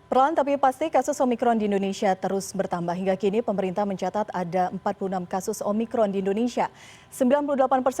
Perlahan tapi pasti kasus Omikron di Indonesia terus bertambah. Hingga kini pemerintah mencatat ada 46 kasus Omikron di Indonesia. 98%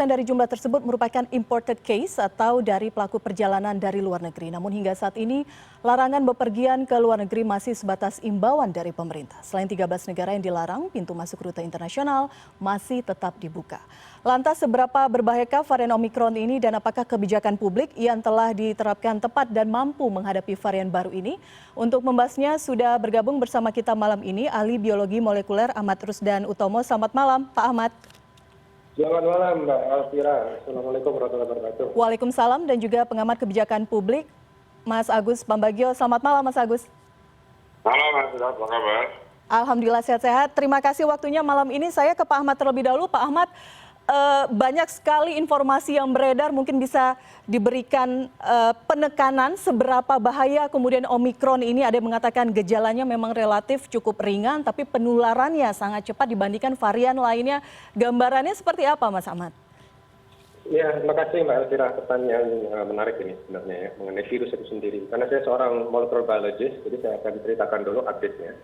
dari jumlah tersebut merupakan imported case atau dari pelaku perjalanan dari luar negeri. Namun hingga saat ini larangan bepergian ke luar negeri masih sebatas imbauan dari pemerintah. Selain 13 negara yang dilarang, pintu masuk rute internasional masih tetap dibuka. Lantas seberapa berbahayakah varian Omikron ini dan apakah kebijakan publik yang telah diterapkan tepat dan mampu menghadapi varian baru ini? Untuk membahasnya sudah bergabung bersama kita malam ini ahli biologi molekuler Ahmad Rusdan Utomo. Selamat malam Pak Ahmad. Selamat malam Mbak Alfira. Assalamualaikum warahmatullahi wabarakatuh. Waalaikumsalam, dan juga pengamat kebijakan publik Mas Agus Pambagio. Selamat malam Mas Agus. Malam Mas, apa kabar? Alhamdulillah sehat-sehat. Terima kasih waktunya malam ini. Saya ke Pak Ahmad terlebih dahulu. Pak Ahmad, banyak sekali informasi yang beredar, mungkin bisa diberikan penekanan seberapa bahaya kemudian Omikron ini. Ada yang mengatakan gejalanya memang relatif cukup ringan, tapi penularannya sangat cepat dibandingkan varian lainnya. Gambarannya seperti apa Mas Ahmad? Ya, terima kasih Mbak Elvira, pertanyaan menarik ini sebenarnya ya, mengenai virus itu sendiri. Karena saya seorang molecular biologist, jadi saya akan ceritakan dulu update-nya.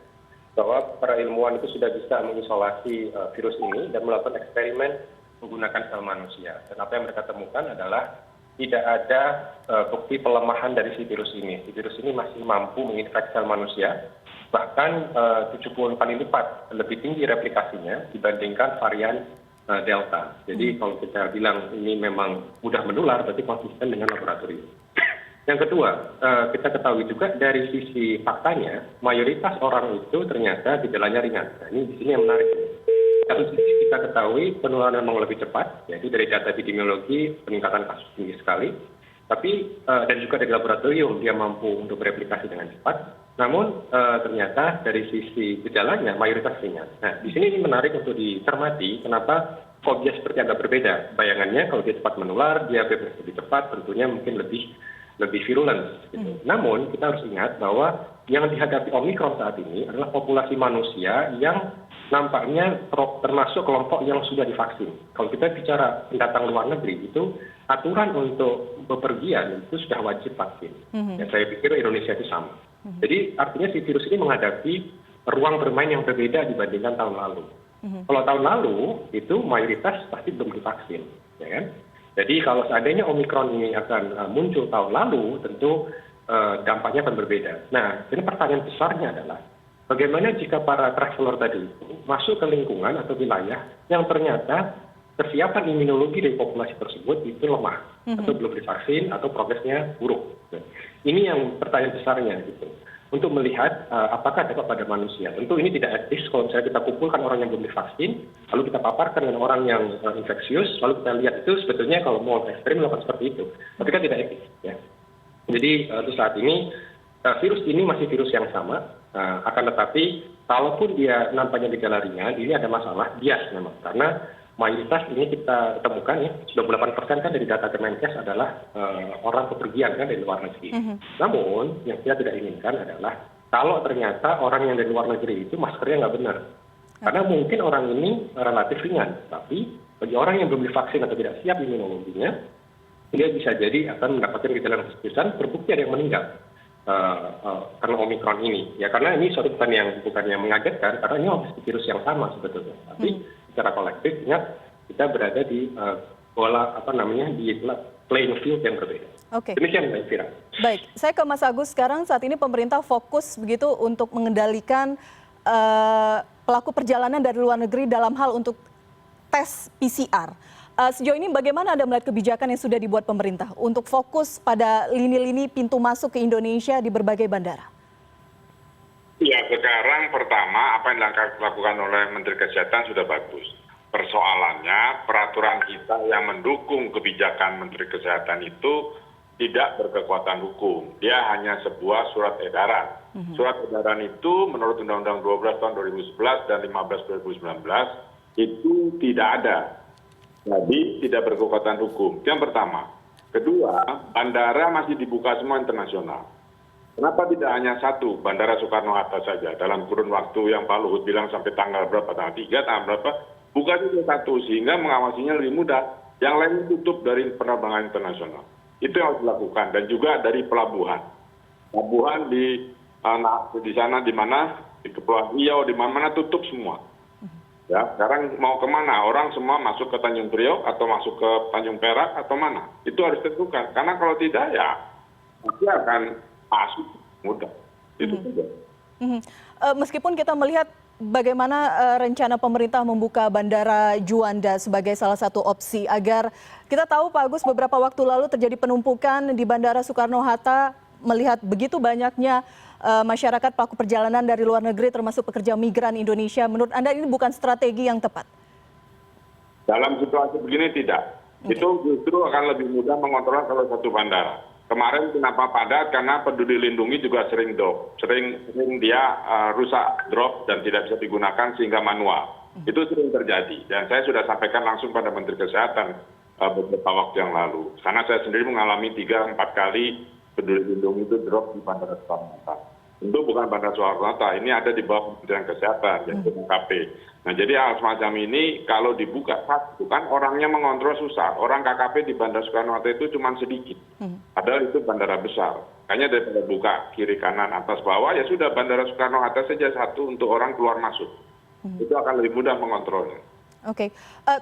Bahwa para ilmuwan itu sudah bisa mengisolasi virus ini dan melakukan eksperimen menggunakan sel manusia. Dan apa yang mereka temukan adalah tidak ada bukti pelemahan dari si virus ini. Si virus ini masih mampu menginfeksi sel manusia, bahkan 70 kali lipat lebih tinggi replikasinya dibandingkan varian Delta. Jadi kalau kita bilang ini memang mudah menular, berarti konsisten dengan laboratorium. Yang kedua, kita ketahui juga dari sisi faktanya, mayoritas orang itu ternyata gejalanya ringan. Nah, ini di sini yang menarik. Satu sisi kita ketahui penularan memang lebih cepat, yaitu dari data epidemiologi peningkatan kasus tinggi sekali, tapi dan juga dari laboratorium dia mampu untuk bereplikasi dengan cepat. Namun ternyata dari sisi gejalanya mayoritas ringan. Nah, di sini ini menarik untuk dicermati kenapa kok dia seperti agak berbeda. Bayangannya kalau dia cepat menular, dia bebas lebih cepat, tentunya mungkin lebih virulent. Gitu. Namun kita harus ingat bahwa yang dihadapi Omikron saat ini adalah populasi manusia yang nampaknya termasuk kelompok yang sudah divaksin. Kalau kita bicara pendatang luar negeri, itu aturan untuk bepergian itu sudah wajib vaksin. Ya, saya pikir Indonesia itu sama. Jadi artinya si virus ini menghadapi ruang bermain yang berbeda dibandingkan tahun lalu. Kalau tahun lalu itu mayoritas pasti belum divaksin, ya kan? Jadi kalau seandainya Omikron ini akan muncul tahun lalu, tentu dampaknya akan berbeda. Nah, ini pertanyaan besarnya adalah bagaimana jika para traveler tadi itu masuk ke lingkungan atau wilayah yang ternyata kesiapan imunologi dari populasi tersebut itu lemah, atau belum divaksin, atau progresnya buruk. Ini yang pertanyaan besarnya gitu. Untuk melihat apakah dapat pada manusia. Tentu ini tidak etis kalau misalnya kita kumpulkan orang yang belum divaksin, lalu kita paparkan dengan orang yang infeksius, lalu kita lihat itu sebetulnya kalau mau ekstrim melakukan seperti itu. Tapi kan tidak etis. Ya. Jadi untuk saat ini virus ini masih virus yang sama, akan tetapi kalaupun dia nampaknya gejala ringan, ini ada masalah bias memang. Karena mayoritas ini kita temukan ya, 98% kan dari data Kemenkes adalah orang bepergian kan dari luar negeri. Namun yang kita tidak inginkan adalah kalau ternyata orang yang dari luar negeri itu maskernya nggak benar. Karena mungkin orang ini relatif ringan, tapi bagi orang yang belum divaksin atau tidak siap imunologinya, dia bisa jadi akan mendapatkan gejala kesulitan, terbukti ada yang meninggal karena Omikron ini. Ya karena ini suatu bukan yang mengagetkan, karena ini virus yang sama sebetulnya. Tapi secara kolektif ingat kita berada di di playing field yang berbeda. Demikian Mbak Elvira. Baik, saya ke Mas Agus sekarang. Saat ini pemerintah fokus begitu untuk mengendalikan pelaku perjalanan dari luar negeri dalam hal untuk tes PCR. Sejauh ini bagaimana Anda melihat kebijakan yang sudah dibuat pemerintah untuk fokus pada lini-lini pintu masuk ke Indonesia di berbagai bandara? Ya, sekarang pertama apa yang dilakukan oleh Menteri Kesehatan sudah bagus. Persoalannya peraturan kita yang mendukung kebijakan Menteri Kesehatan itu tidak berkekuatan hukum. Dia hanya sebuah surat edaran. Surat edaran itu menurut Undang-Undang 12 tahun 2011 dan 15 2019 itu tidak ada. Jadi tidak berkekuatan hukum. Itu yang pertama. Kedua, bandara masih dibuka semua internasional. Kenapa tidak hanya satu, Bandara Soekarno-Hatta saja, dalam kurun waktu yang Pak Luhut bilang sampai tanggal berapa, tanggal 3, tanggal berapa, buka itu satu, sehingga mengawasinya lebih mudah. Yang lain tutup dari penerbangan internasional. Itu yang harus dilakukan, dan juga dari pelabuhan. Pelabuhan di nah, di sana di mana di Kepulauan Riau di mana tutup semua. Ya, sekarang mau kemana? Orang semua masuk ke Tanjung Priok atau masuk ke Tanjung Perak atau mana? Itu harus ditentukan. Karena kalau tidak ya pasti akan masuk mudah. Itu saja. Meskipun kita melihat bagaimana rencana pemerintah membuka Bandara Juanda sebagai salah satu opsi agar kita tahu Pak Agus beberapa waktu lalu terjadi penumpukan di Bandara Soekarno-Hatta melihat begitu banyaknya masyarakat pelaku perjalanan dari luar negeri termasuk pekerja migran Indonesia. Menurut Anda ini bukan strategi yang tepat? Dalam situasi begini tidak. Itu justru akan lebih mudah mengontrol kalau satu bandara. Kemarin kenapa padat? Karena peduli lindungi juga sering drop. Sering dia rusak, drop, dan tidak bisa digunakan sehingga manual. Itu sering terjadi. Dan saya sudah sampaikan langsung pada Menteri Kesehatan beberapa waktu yang lalu. Karena saya sendiri mengalami 3-4 kali peduli lindungi itu drop di Bandara Soekarno-Hatta. Tentu bukan Bandara Soekarno-Hatta, ini ada di bawah Kementerian Kesehatan, yaitu KKP. Nah, jadi hal semacam ini kalau dibuka, satu kan orangnya mengontrol susah. Orang KKP di Bandara Soekarno-Hatta itu cuma sedikit. Padahal itu bandara besar. Hanya daripada buka kiri, kanan, atas, bawah, ya sudah Bandara Soekarno-Hatta saja satu untuk orang keluar masuk. Itu akan lebih mudah mengontrolnya. Oke,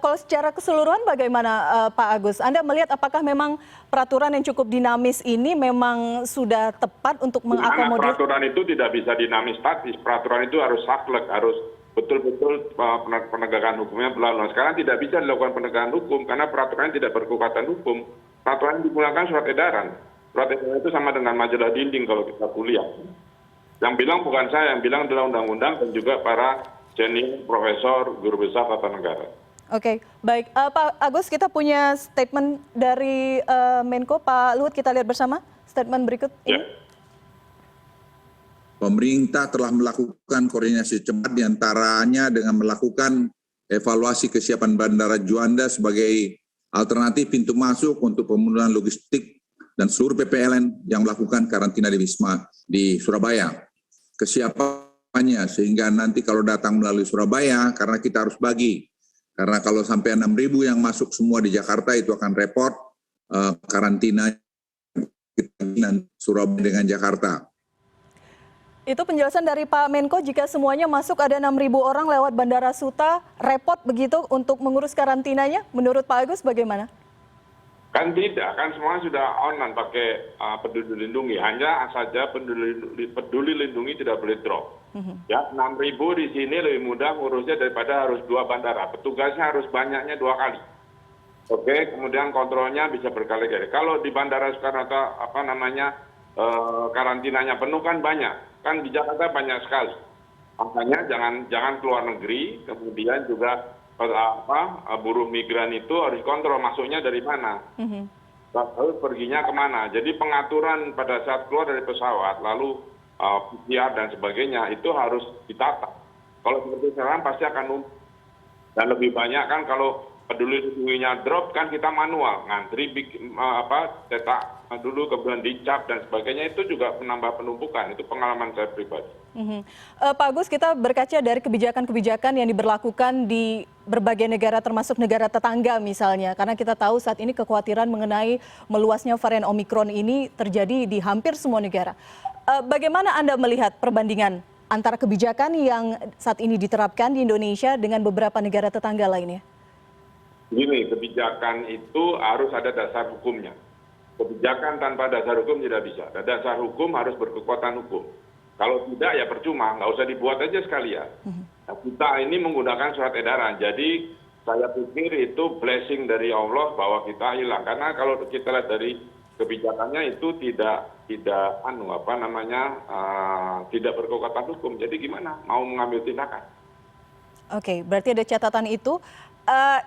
kalau secara keseluruhan bagaimana Pak Agus? Anda melihat apakah memang peraturan yang cukup dinamis ini memang sudah tepat untuk mengakomodir? Peraturan itu tidak bisa dinamis statis. Peraturan itu harus saklek, harus betul-betul penegakan hukumnya berlalu. Sekarang tidak bisa dilakukan penegakan hukum karena peraturannya tidak berkekuatan hukum. Peraturan digunakan surat edaran. Surat edaran itu sama dengan majalah dinding kalau kita kuliah. Yang bilang bukan saya, yang bilang adalah undang-undang dan juga para senior, profesor, guru besar tata negara. Oke, baik. Pak Agus, kita punya statement dari Menko, Pak Luhut, kita lihat bersama statement berikut ini. Ya. Pemerintah telah melakukan koordinasi cepat diantaranya dengan melakukan evaluasi kesiapan Bandara Juanda sebagai alternatif pintu masuk untuk pemenuhan logistik dan seluruh PPLN yang melakukan karantina di Wisma di Surabaya. Kesiapannya sehingga nanti kalau datang melalui Surabaya, karena kita harus bagi. Karena kalau sampai 6.000 yang masuk semua di Jakarta itu akan repot karantina dan Surabaya dengan Jakarta. Itu penjelasan dari Pak Menko, jika semuanya masuk ada 6.000 orang lewat Bandara Suta, repot begitu untuk mengurus karantinanya? Menurut Pak Agus bagaimana? Kan tidak, kan semua sudah online pakai peduli lindungi. Hanya saja peduli lindungi tidak boleh drop. Ya, 6.000 di sini lebih mudah ngurusnya daripada harus 2 bandara. Petugasnya harus banyaknya 2 kali. Oke, kemudian kontrolnya bisa berkali-kali. Kalau di Bandara Soekarno-Hatta karantinanya penuh kan banyak. Kan di Jakarta banyak sekali. Makanya jangan keluar negeri, kemudian juga buruh migran itu harus kontrol masuknya dari mana, lalu perginya kemana. Jadi pengaturan pada saat keluar dari pesawat, lalu PCR dan sebagainya itu harus ditata. Kalau seperti sekarang pasti akan numpuk. Dan lebih banyak kan kalau peduli lindunginya drop kan kita manual ngantri cetak dulu kemudian dicap dan sebagainya, itu juga menambah penumpukan. Itu pengalaman saya pribadi. Pak Agus, kita berkaca dari kebijakan-kebijakan yang diberlakukan di berbagai negara termasuk negara tetangga misalnya, karena kita tahu saat ini kekhawatiran mengenai meluasnya varian Omikron ini terjadi di hampir semua negara. Bagaimana Anda melihat perbandingan antara kebijakan yang saat ini diterapkan di Indonesia dengan beberapa negara tetangga lainnya? Gini, kebijakan itu harus ada dasar hukumnya. Kebijakan tanpa dasar hukum tidak bisa. Dasar hukum harus berkekuatan hukum. Kalau tidak ya percuma, nggak usah dibuat aja sekalian. Nah, kita ini menggunakan surat edaran. Jadi saya pikir itu blessing dari Allah bahwa kita hilang. Karena kalau kita lihat dari kebijakannya itu tidak tidak berkekuatan hukum. Jadi gimana? Mau mengambil tindakan? Oke, berarti ada catatan itu.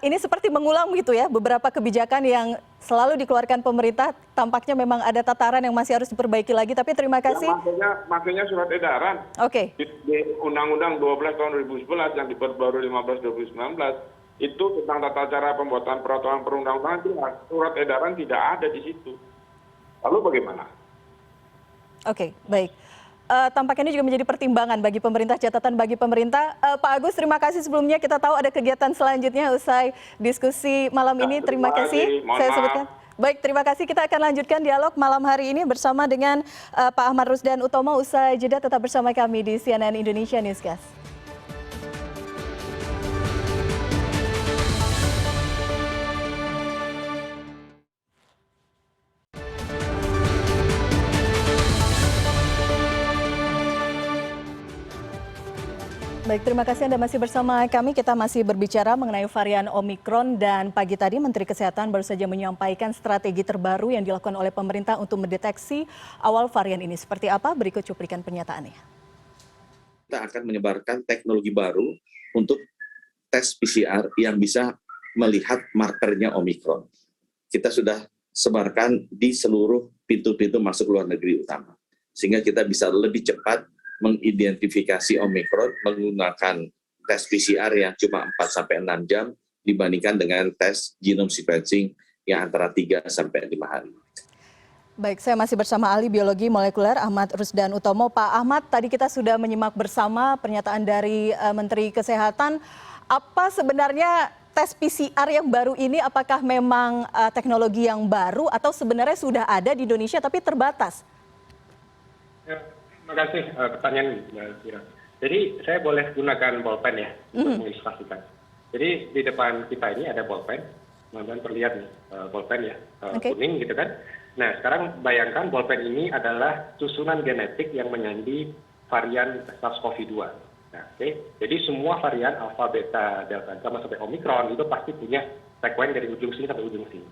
Ini seperti mengulang gitu ya, beberapa kebijakan yang selalu dikeluarkan pemerintah tampaknya memang ada tataran yang masih harus diperbaiki lagi. Tapi terima kasih. Ya, makanya surat edaran. Oke. Di Undang-Undang 12 tahun 2011 yang diperbarui 15 2019 itu tentang tata cara pembuatan peraturan perundang-undangan jelas. Surat edaran tidak ada di situ. Lalu bagaimana? Oke, baik. Tampaknya ini juga menjadi pertimbangan bagi pemerintah, catatan bagi pemerintah. Pak Agus, terima kasih sebelumnya. Kita tahu ada kegiatan selanjutnya usai diskusi malam ini. Terima kasih. Saya sebutkan. Baik, terima kasih. Kita akan lanjutkan dialog malam hari ini bersama dengan Pak Ahmad Rusdan Utomo. Usai jeda tetap bersama kami di CNN Indonesia Newscast. Baik, terima kasih Anda masih bersama kami. Kita masih berbicara mengenai varian Omikron dan pagi tadi Menteri Kesehatan baru saja menyampaikan strategi terbaru yang dilakukan oleh pemerintah untuk mendeteksi awal varian ini. Seperti apa? Berikut cuplikan pernyataannya. Kita akan menyebarkan teknologi baru untuk tes PCR yang bisa melihat markernya Omikron. Kita sudah sebarkan di seluruh pintu-pintu masuk luar negeri utama. Sehingga kita bisa lebih cepat mengidentifikasi Omikron menggunakan tes PCR yang cuma 4-6 jam dibandingkan dengan tes genome sequencing yang antara 3-5 hari. Baik, saya masih bersama ahli biologi molekuler Ahmad Rusdan Utomo. Pak Ahmad, tadi kita sudah menyimak bersama pernyataan dari Menteri Kesehatan. Apa sebenarnya tes PCR yang baru ini? Apakah memang teknologi yang baru atau sebenarnya sudah ada di Indonesia tapi terbatas? Terima kasih pertanyaan Mbak Elvira. Jadi saya boleh gunakan bolpen ya untuk mengilustrasikan. Jadi di depan kita ini ada bolpen, teman-teman terlihat nih bolpen ya kuning gitu kan. Nah sekarang bayangkan bolpen ini adalah susunan genetik yang menyandi varian SARS-CoV-2. Nah, jadi semua varian alpha, beta, delta, sama sampai omikron itu pasti punya sekuen dari ujung sini sampai ujung sini.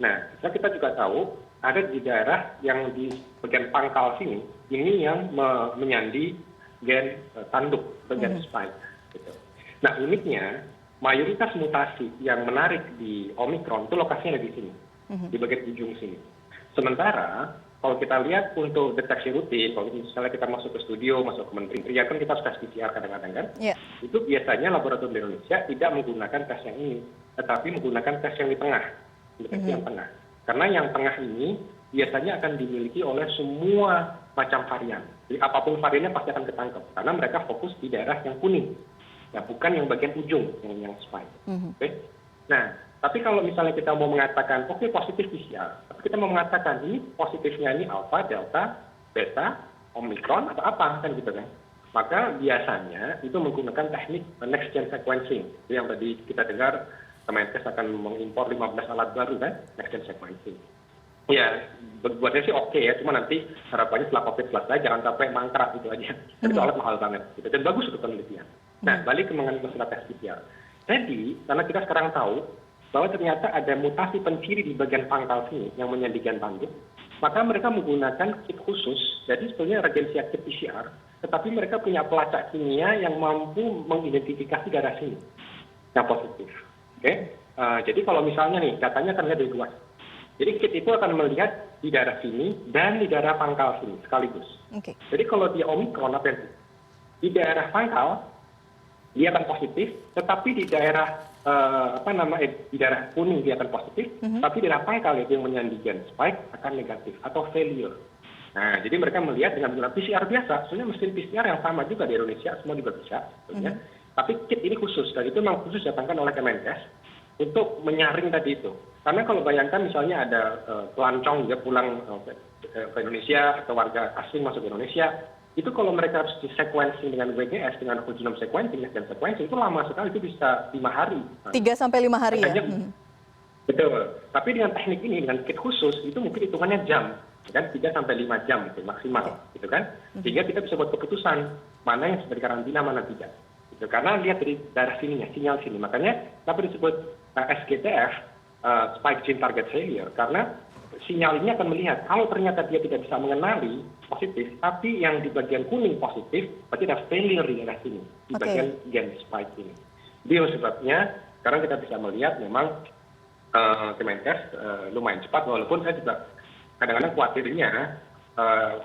Nah kita juga tahu ada di daerah yang di bagian pangkal sini, ini yang menyandi gen tanduk atau gen spike. Gitu. Nah uniknya, mayoritas mutasi yang menarik di Omikron itu lokasinya ada di sini, di bagian ujung sini. Sementara kalau kita lihat untuk deteksi rutin, kalau misalnya kita masuk ke studio, masuk ke kementerian, kan kita tes PCR kadang-kadang kan, itu biasanya laboratorium di Indonesia tidak menggunakan tes yang ini, tetapi menggunakan tes yang di tengah, deteksi yang tengah. Karena yang tengah ini biasanya akan dimiliki oleh semua macam varian. Jadi apapun variannya pasti akan ketangkep. Karena mereka fokus di daerah yang kuning. Ya, bukan yang bagian ujung, yang spike. Nah, tapi kalau misalnya kita mau mengatakan, oke, positif PCR. Tapi kita mau mengatakan, ini positifnya ini alpha, delta, beta, omikron, atau apa, kan gitu kan. Maka biasanya itu menggunakan teknik next gen sequencing. Jadi yang tadi kita dengar, Kemenkes akan mengimpor 15 alat baru kan, next gen sequencing. Ya, buatnya sih oke ya, cuma nanti harapannya setelah COVID selesai jangan sampai mangkrak gitu aja. Itu alat mahal banget, gitu. Dan bagus untuk penelitian. Nah, balik ke mengenai masalah tes PCR. Jadi, karena kita sekarang tahu bahwa ternyata ada mutasi penciri di bagian pangkal sini yang menyandi gen tanduk, maka mereka menggunakan kit khusus, jadi sebetulnya reagensia kit PCR, tetapi mereka punya pelacak kimia yang mampu mengidentifikasi darah sini yang positif. Jadi kalau misalnya nih datanya akan lihat dari luas. Jadi kit itu akan melihat di daerah sini dan di daerah pangkal sini sekaligus. Jadi kalau dia Omikron di daerah pangkal dia akan positif, tetapi di daerah di daerah kuning dia akan positif, tapi di daerah pangkal itu yang menyandi gen spike akan negatif atau failure. Nah, jadi mereka melihat dengan menggunakan PCR biasa, sebenarnya mesin PCR yang sama juga di Indonesia semua juga bisa, sebetulnya. Tapi kit ini khusus, dan itu memang khusus datangkan oleh Kemenkes untuk menyaring tadi itu. Karena kalau bayangkan misalnya ada pelancong dia pulang ke Indonesia atau warga asing masuk ke Indonesia, itu kalau mereka harus di sequencing dengan WGS, dengan whole genome sequencing, dan sequencing itu lama sekali, itu bisa 5 hari. 3-5 hari ya? Betul. Tapi dengan teknik ini, dengan kit khusus, itu mungkin hitungannya jam. Kan 3-5 jam gitu, maksimal. Gitu kan? Sehingga kita bisa buat keputusan mana yang sudah dikarantina, mana tidak. Karena lihat dari daerah sininya, sinyal sini. Makanya kenapa disebut SGTF, Spike Gene Target Failure, karena sinyal ini akan melihat kalau ternyata dia tidak bisa mengenali positif, tapi yang di bagian kuning positif, berarti ada failure di daerah sini, di bagian gen spike ini. Itu sebabnya sekarang kita bisa melihat memang Kemenkes lumayan cepat, walaupun saya juga kadang-kadang khawatirnya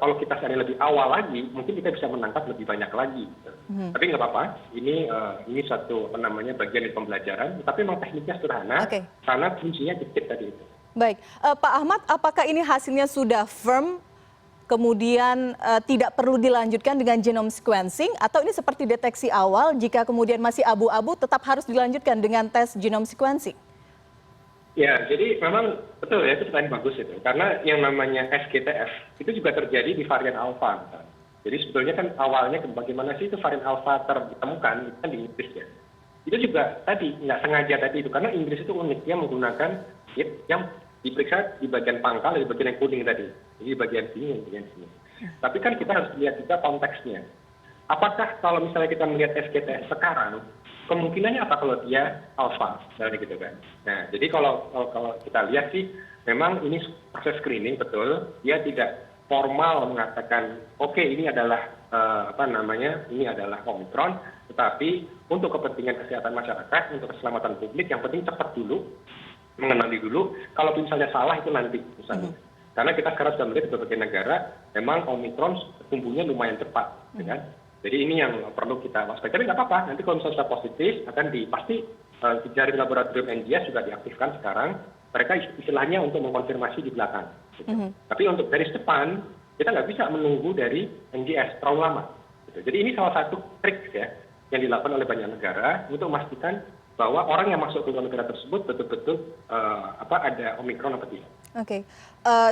kalau kita cari lebih awal lagi, mungkin kita bisa menangkap lebih banyak lagi. Tapi nggak apa-apa, ini satu bagian dari pembelajaran, tapi memang tekniknya sederhana, karena fungsinya dikit tadi itu. Baik, Pak Ahmad, apakah ini hasilnya sudah firm, kemudian tidak perlu dilanjutkan dengan genome sequencing, atau ini seperti deteksi awal, jika kemudian masih abu-abu tetap harus dilanjutkan dengan tes genome sequencing? Ya, jadi memang betul ya, itu selain bagus itu. Karena yang namanya SGTF itu juga terjadi di varian alpha. Misalnya. Jadi sebetulnya kan awalnya bagaimana sih itu varian alpha ditemukan, itu kan di Inggris ya. Itu juga tadi, nggak sengaja tadi itu. Karena Inggris itu unik, dia menggunakan chip yang diperiksa di bagian pangkal, di bagian yang kuning tadi. Jadi di bagian sini, di bagian sini. Tapi kan kita harus lihat juga konteksnya. Apakah kalau misalnya kita melihat SGTF sekarang, kemungkinannya apa kalau dia alpha, dari gitu kan. Nah, jadi kalau kita lihat sih, memang ini proses screening betul, dia tidak formal mengatakan, oke ini adalah ini adalah Omicron, tetapi untuk kepentingan kesehatan masyarakat, untuk keselamatan publik, yang penting cepat dulu, mengenali dulu, kalau misalnya salah itu nanti, misalnya. Karena kita sekarang sudah melihat di berbagai negara, memang Omicron tumbuhnya lumayan cepat, kan? Jadi ini yang perlu kita waspadai. Tapi nggak apa-apa, nanti kalau misalnya sudah positif, akan pasti jaring laboratorium NGS sudah diaktifkan sekarang. Mereka istilahnya untuk mengkonfirmasi di belakang. Gitu. Tapi untuk garis depan, kita nggak bisa menunggu dari NGS terlalu lama. Gitu. Jadi ini salah satu trik ya yang dilakukan oleh banyak negara untuk memastikan bahwa orang yang masuk ke negara tersebut betul-betul ada Omicron atau tidak. Oke.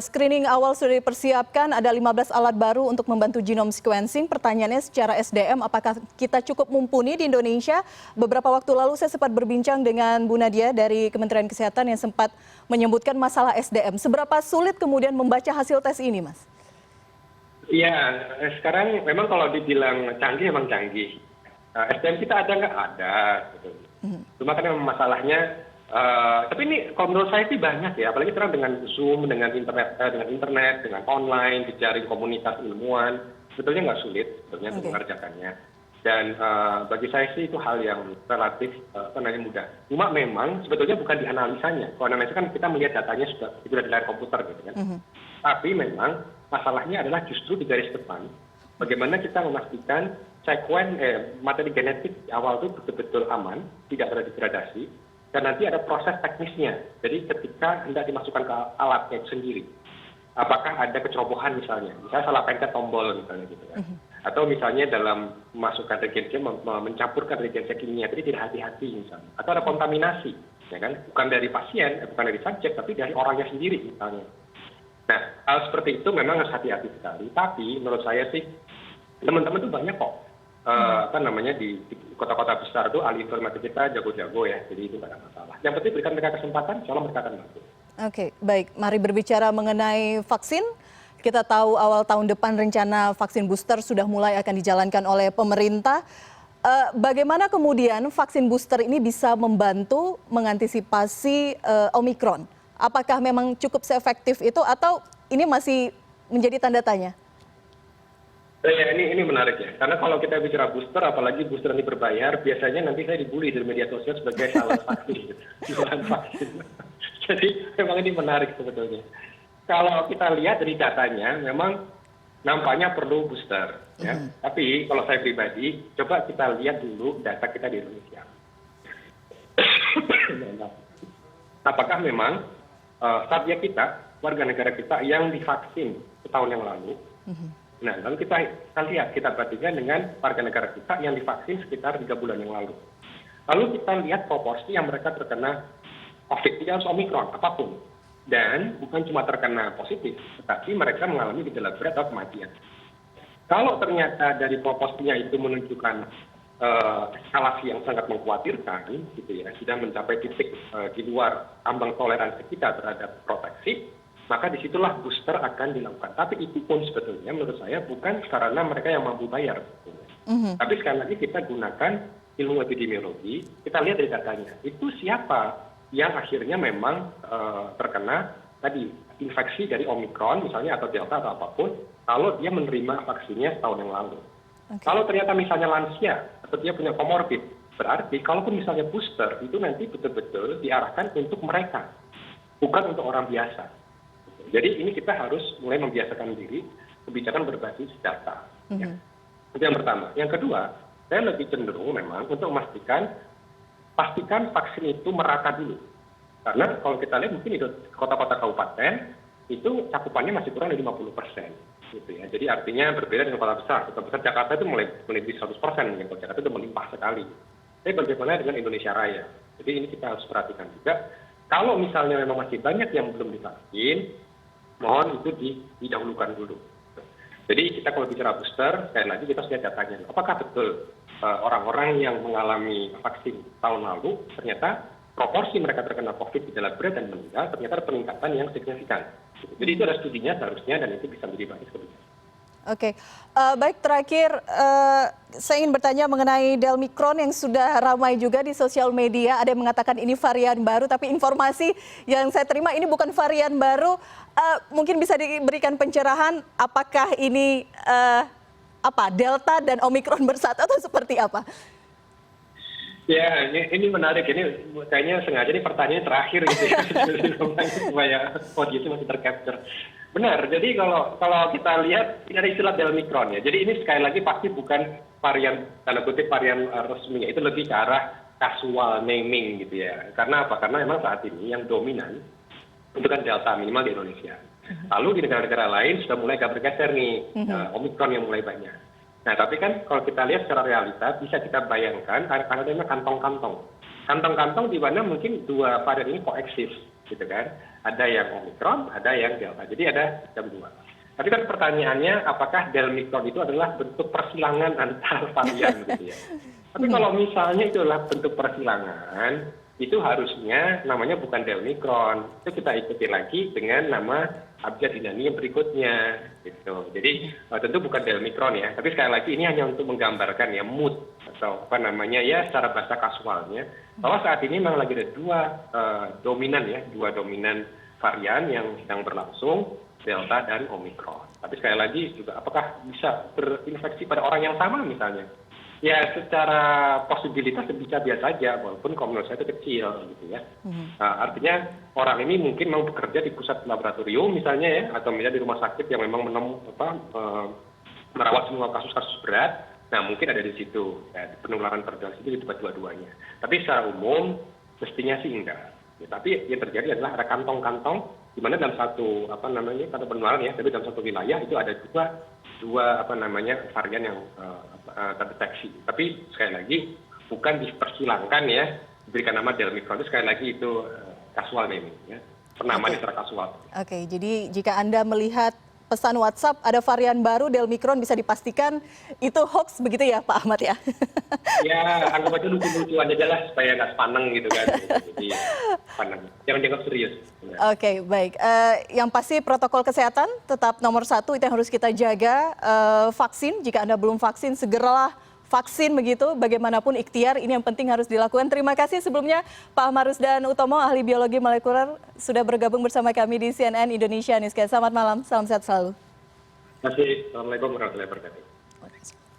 Screening awal sudah dipersiapkan, ada 15 alat baru untuk membantu genome sequencing. Pertanyaannya secara SDM, apakah kita cukup mumpuni di Indonesia? Beberapa waktu lalu saya sempat berbincang dengan Bu Nadia dari Kementerian Kesehatan yang sempat menyebutkan masalah SDM. Seberapa sulit kemudian membaca hasil tes ini, Mas? Iya, sekarang memang kalau dibilang canggih, memang canggih. SDM kita ada nggak? Ada. Gitu. Cuma kan memang masalahnya, tapi ini kalau menurut saya sih banyak ya, apalagi sekarang dengan Zoom, dengan internet, dengan online, jejaring komunitas ilmuwan, sebetulnya nggak sulit sebetulnya untuk mengerjakannya. Dan bagi saya sih itu hal yang relatif mudah. Cuma memang sebetulnya bukan di analisanya. Kalau analisa kan kita melihat datanya sudah di layar komputer gitu kan. Tapi memang masalahnya adalah justru di garis depan. Bagaimana kita memastikan materi genetik di awal itu betul-betul aman, tidak terdegradasi, dan nanti ada proses teknisnya. Jadi ketika hendak dimasukkan ke alatnya itu sendiri, apakah ada kecerobohan misalnya salah pencet tombol misalnya gitu kan, atau misalnya dalam memasukkan reagensia, mencampurkan reagensia kimia, jadi tidak hati-hati misalnya, atau ada kontaminasi, ya kan, bukan dari pasien, bukan dari subjek, tapi dari orangnya sendiri misalnya. Nah, hal seperti itu memang harus hati-hati sekali. Tapi menurut saya sih teman-teman itu banyak kok. Di kota-kota besar itu ahli informasi kita jago-jago ya, jadi itu tidak ada masalah. Yang penting berikan mereka kesempatan, insya Allah mereka akan mampu. Oke, baik. Mari berbicara mengenai vaksin. Kita tahu awal tahun depan rencana vaksin booster sudah mulai akan dijalankan oleh pemerintah. Bagaimana kemudian vaksin booster ini bisa membantu mengantisipasi Omicron? Apakah memang cukup seefektif itu atau ini masih menjadi tanda tanya? Ya, ini menarik ya, karena kalau kita bicara booster, apalagi booster yang berbayar, biasanya nanti saya dibully di media sosial sebagai salah vaksin, jualan vaksin. Jadi memang ini menarik sebetulnya. Kalau kita lihat dari datanya, memang nampaknya perlu booster. Ya. Tapi kalau saya pribadi, coba kita lihat dulu data kita di Indonesia. Apakah memang subjek kita, warga negara kita yang divaksin setahun yang lalu, nah, lalu kita lihat, kita bandingkan dengan warga negara kita yang divaksin sekitar 3 bulan yang lalu. Lalu kita lihat proporsi yang mereka terkena COVID, tidak harus Omicron, apapun. Dan bukan cuma terkena positif, tetapi mereka mengalami gejala berat atau kematian. Kalau ternyata dari proporsinya itu menunjukkan eskalasi yang sangat mengkhawatirkan, gitu ya, sudah mencapai titik di luar ambang toleransi kita terhadap proteksi, maka disitulah booster akan dilakukan. Tapi itu pun sebetulnya menurut saya bukan karena mereka yang mampu bayar. Tapi sekali lagi kita gunakan ilmu epidemiologi, kita lihat dari datanya. Itu siapa yang akhirnya memang terkena tadi infeksi dari Omicron misalnya atau Delta atau apapun, kalau dia menerima vaksinnya setahun yang lalu. Kalau ternyata misalnya lansia atau dia punya komorbid, berarti kalaupun misalnya booster itu nanti betul-betul diarahkan untuk mereka, bukan untuk orang biasa. Jadi ini kita harus mulai membiasakan diri kebijakan berbasis data. Ya. Itu yang pertama. Yang kedua, saya lebih cenderung memang untuk pastikan vaksin itu merata dulu. Karena kalau kita lihat mungkin di kota-kota kabupaten itu cakupannya masih kurang dari 50%. Gitu ya. Jadi artinya berbeda dengan kota besar. Kota besar Jakarta itu mulai di 100%. Mungkin Jakarta itu melimpah sekali. Tapi bagaimana dengan Indonesia Raya? Jadi ini kita harus perhatikan juga. Kalau misalnya memang masih banyak yang belum divaksin, mohon itu didahulukan dulu. Jadi kita kalau bicara booster, sekali lagi kita sudah datanya. Apakah betul orang-orang yang mengalami vaksin tahun lalu, ternyata proporsi mereka terkena COVID, gejala berat dan meninggal, ternyata ada peningkatan yang signifikan. Jadi itu ada studinya seharusnya, dan itu bisa menjadi basis kebijakan. Oke, baik, terakhir saya ingin bertanya mengenai Delmicron yang sudah ramai juga di sosial media. Ada yang mengatakan ini varian baru, tapi informasi yang saya terima ini bukan varian baru. Mungkin bisa diberikan pencerahan apakah ini Delta dan Omicron bersatu atau seperti apa? Ya, ini menarik. Ini kayaknya sengaja ini pertanyaan terakhir gitu ya, supaya audiensnya masih tercapture. Benar, jadi kalau kita lihat, ini ada istilah Delmicron ya. Jadi ini sekali lagi pasti bukan varian, tanda kutip varian resminya, itu lebih ke arah casual naming gitu ya. Karena apa? Karena memang saat ini yang dominan itu kan Delta, minimal di Indonesia. Lalu di negara-negara lain sudah mulai agak bergeser nih, Omicron yang mulai banyak. Nah, tapi kan kalau kita lihat secara realita, bisa kita bayangkan, karena memang kantong-kantong. Kantong-kantong di mana mungkin dua varian ini koeksis, gitu kan. Ada yang Omicron, ada yang Delta. Jadi ada dua. Tapi kan pertanyaannya, apakah Delmicron itu adalah bentuk persilangan antar varian, gitu ya. Tapi kalau misalnya itu adalah bentuk persilangan, itu harusnya namanya bukan Delmicron. Itu kita ikuti lagi dengan nama abjad Yunani yang berikutnya, gitu. Jadi tentu bukan Delmicron ya, tapi sekali lagi ini hanya untuk menggambarkan ya mood atau apa namanya ya secara bahasa kasualnya bahwa saat ini memang lagi ada dua dominan varian yang sedang berlangsung, Delta dan Omicron. Tapi sekali lagi juga apakah bisa berinfeksi pada orang yang sama misalnya? Ya secara posibilitas bisa biasa saja, walaupun kalau menurut saya itu kecil gitu ya. Artinya orang ini mungkin mau bekerja di pusat laboratorium misalnya ya, atau misalnya di rumah sakit yang memang merawat semua kasus-kasus berat. Nah mungkin ada di situ ya, penularan terjadi di tempat dua-duanya. Tapi secara umum mestinya sih enggak. Ya, tapi yang terjadi adalah ada kantong-kantong di mana dalam satu satu penularan ya, tapi dalam satu wilayah itu ada dua varian yang terdeteksi. Tapi sekali lagi bukan dipersilangkan ya, diberikan nama Delmicron. Itu sekali lagi itu casual naming ya, penamaan secara kasual. Oke, jadi jika Anda melihat pesan WhatsApp ada varian baru Delmicron, bisa dipastikan itu hoax begitu ya Pak Ahmad ya? Ya, anggap aja lucu-lucuan aja lah supaya nggak sepaneng gitu kan. Jadi sepaneng, jangan dianggap serius. Oke, baik. Yang pasti protokol kesehatan tetap nomor satu, itu yang harus kita jaga. Vaksin, jika Anda belum vaksin segeralah vaksin begitu, bagaimanapun ikhtiar ini yang penting harus dilakukan. Terima kasih sebelumnya Pak Ahmad Rusdan Utomo, ahli biologi molekuler, sudah bergabung bersama kami di CNN Indonesia Newscast. Selamat malam, salam sehat selalu. Terima kasih. Assalamualaikum warahmatullahi wabarakatuh.